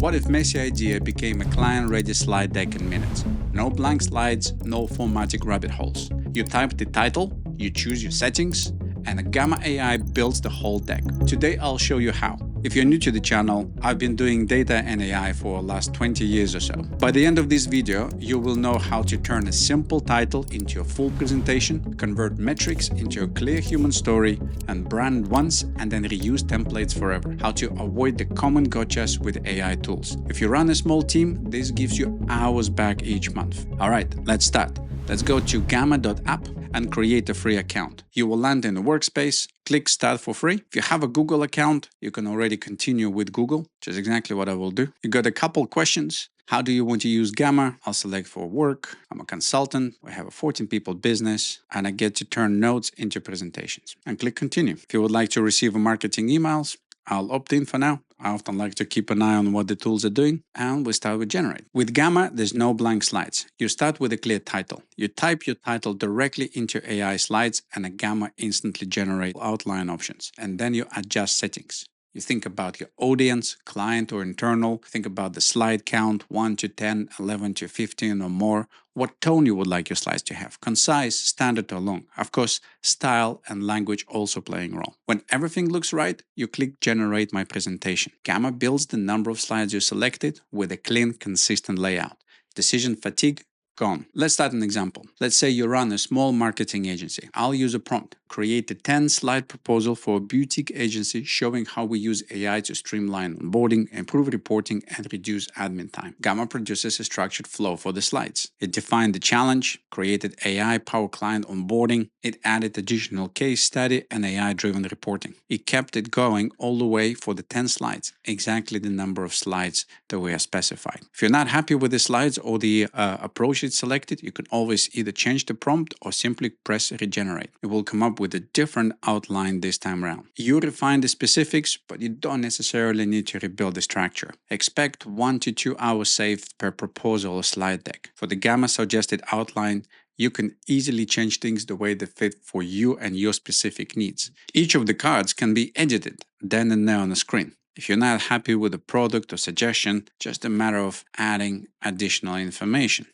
What if messy idea became a client-ready slide deck in minutes? No blank slides, no formatting rabbit holes. You type the title, you choose your settings, and a Gamma AI builds the whole deck. Today I'll show you how. If you're new to the channel, I've been doing data and AI for the last 20 years or so. By the end of this video, you will know how to turn a simple title into a full presentation, convert metrics into a clear human story, and brand once and then reuse templates forever. How to avoid the common gotchas with AI tools. If you run a small team, this gives you hours back each month. Alright, let's start. Let's go to gamma.app and create a free account. You will land in the workspace, click Start for free. If you have a Google account, you can already continue with Google, which is exactly what I will do. You got a couple questions. How do you want to use Gamma? I'll select for work. I'm a consultant. We have a 14 people business and I get to turn notes into presentations and click continue. If you would like to receive marketing emails, I'll opt in for now. I often like to keep an eye on what the tools are doing, and we start with generate. With Gamma, there's no blank slides. You start with a clear title. You type your title directly into AI slides and a Gamma instantly generates outline options. And then you adjust settings. You think about your audience, client or internal. Think about the slide count, 1 to 10, 11 to 15 or more. What tone you would like your slides to have. Concise, standard or long. Of course, style and language also playing a role. When everything looks right, you click Generate My Presentation. Gamma builds the number of slides you selected with a clean, consistent layout. Decision fatigue gone. Let's start an example. Let's say you run a small marketing agency. I'll use a prompt. Create a 10-slide proposal for a boutique agency showing how we use AI to streamline onboarding, improve reporting, and reduce admin time. Gamma produces a structured flow for the slides. It defined the challenge, created AI-powered client onboarding, it added additional case study and AI-driven reporting. It kept it going all the way for the 10 slides, exactly the number of slides that we have specified. If you're not happy with the slides or the approach it's selected, you can always either change the prompt or simply press regenerate. It will come up with a different outline this time around. You refine the specifics, but you don't necessarily need to rebuild the structure. Expect 1 to 2 hours saved per proposal or slide deck. For the Gamma suggested outline, you can easily change things the way they fit for you and your specific needs. Each of the cards can be edited then and there on the screen. If you're not happy with a product or suggestion, just a matter of adding additional information,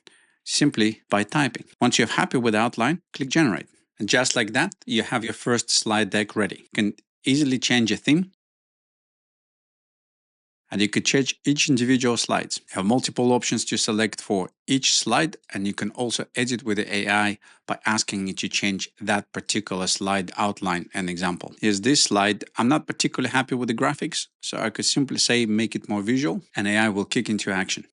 simply by typing. Once you're happy with the outline, click Generate. And just like that, you have your first slide deck ready. You can easily change a theme, and you could change each individual slides. You have multiple options to select for each slide, and you can also edit with the AI by asking it to change that particular slide outline and example. Here's this slide. I'm not particularly happy with the graphics, so I could simply say make it more visual, and AI will kick into action.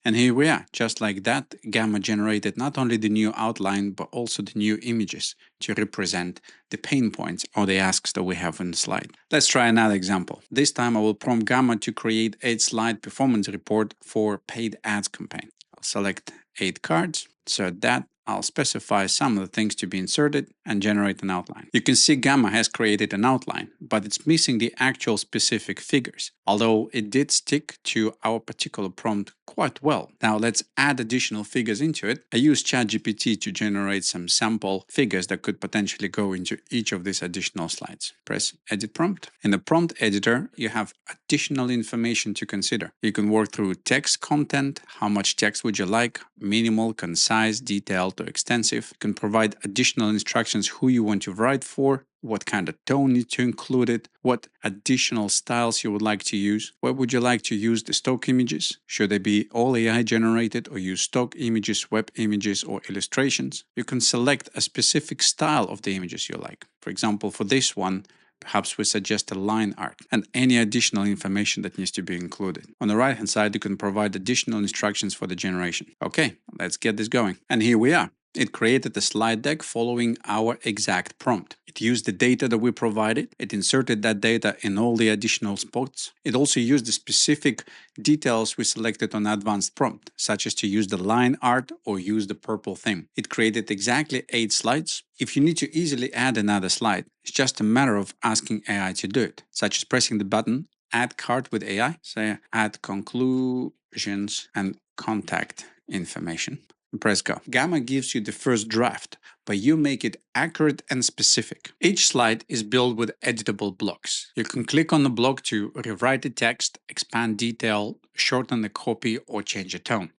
And here we are, just like that, Gamma generated not only the new outline, but also the new images to represent the pain points or the asks that we have in the slide. Let's try another example. This time I will prompt Gamma to create 8-slide performance report for paid ads campaign. I'll select 8 cards, so that I'll specify some of the things to be inserted and generate an outline. You can see Gamma has created an outline, but it's missing the actual specific figures, although it did stick to our particular prompt quite well. Now let's add additional figures into it. I used ChatGPT to generate some sample figures that could potentially go into each of these additional slides. Press Edit Prompt. In the prompt editor, you have additional information to consider. You can work through text content, how much text would you like, minimal, concise, detailed, or extensive. You can provide additional instructions who you want to write for, what kind of tone needs to include it, what additional styles you would like to use, where would you like to use the stock images, should they be all AI generated or use stock images, web images, or illustrations. You can select a specific style of the images you like. For example, for this one, perhaps we suggest a line art and any additional information that needs to be included. On the right hand side, you can provide additional instructions for the generation. Okay, let's get this going. And here we are. It created a slide deck following our exact prompt. It used the data that we provided. It inserted that data in all the additional spots. It also used the specific details we selected on advanced prompt, such as to use the line art or use the purple theme. It created exactly 8 slides. If you need to easily add another slide, it's just a matter of asking AI to do it, such as pressing the button Add Card with AI, say Add Conclusions and Contact Information. Press go. Gamma gives you the first draft, but you make it accurate and specific. Each slide is built with editable blocks. You can click on the block to rewrite the text, expand detail, shorten the copy, or change the tone.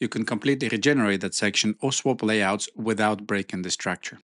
You can completely regenerate that section or swap layouts without breaking the structure.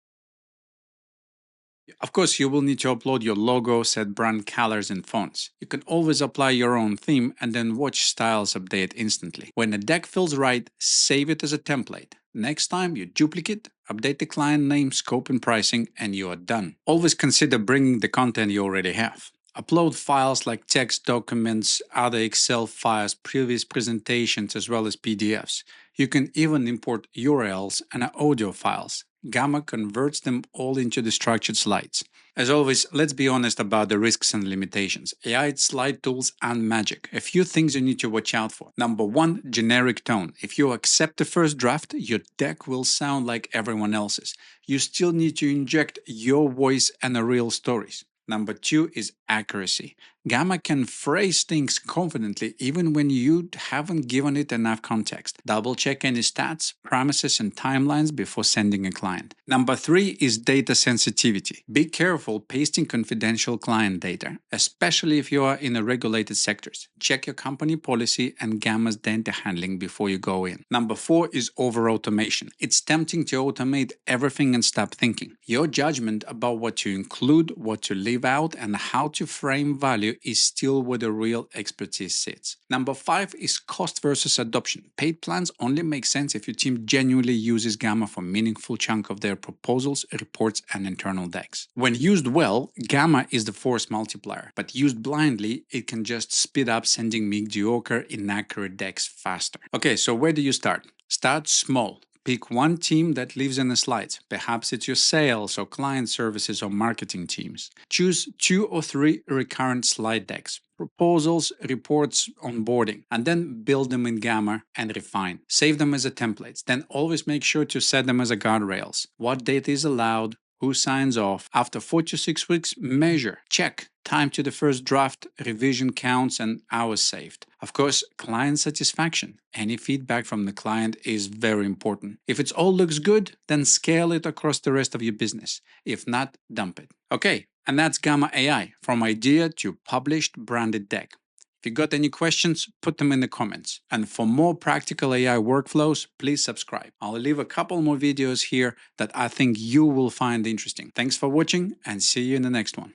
Of course, you will need to upload your logo, set brand colors and fonts. You can always apply your own theme and then watch styles update instantly. When the deck feels right, save it as a template. Next time you duplicate, update the client name, scope and pricing, and you are done. Always consider bringing the content you already have. Upload files like text documents, other Excel files, previous presentations, as well as PDFs. You can even import URLs and audio files. Gamma converts them all into the structured slides. As always, let's be honest about the risks and limitations. AI slide tools aren't magic. A few things you need to watch out for. Number one, generic tone. If you accept the first draft, your deck will sound like everyone else's. You still need to inject your voice and the real stories. Number two is accuracy. Gamma can phrase things confidently even when you haven't given it enough context. Double check any stats, promises, and timelines before sending a client. Number three is data sensitivity. Be careful pasting confidential client data, especially if you are in a regulated sectors. Check your company policy and Gamma's data handling before you go in. Number four is over automation. It's tempting to automate everything and stop thinking. Your judgment about what to include, what to leave out, and how to frame value is still where the real expertise sits. Number five is cost versus adoption. Paid plans only make sense if your team genuinely uses Gamma for a meaningful chunk of their proposals, reports, and internal decks. When used well, Gamma is the force multiplier, but used blindly, it can just speed up sending mediocre, inaccurate decks faster. Okay, so where do you start? Start small. Pick one team that lives in the slides. Perhaps it's your sales or client services or marketing teams. Choose 2 or 3 recurrent slide decks, proposals, reports, onboarding, and then build them in Gamma and refine. Save them as a templates. Then always make sure to set them as a guardrails. What data is allowed? Who signs off? After 4 to 6 weeks, measure. Check. Time to the first draft, revision counts, and hours saved. Of course, client satisfaction. Any feedback from the client is very important. If it all looks good, then scale it across the rest of your business. If not, dump it. Okay, and that's Gamma AI, from idea to published branded deck. If you got any questions, put them in the comments. And for more practical AI workflows, please subscribe. I'll leave a couple more videos here that I think you will find interesting. Thanks for watching and see you in the next one.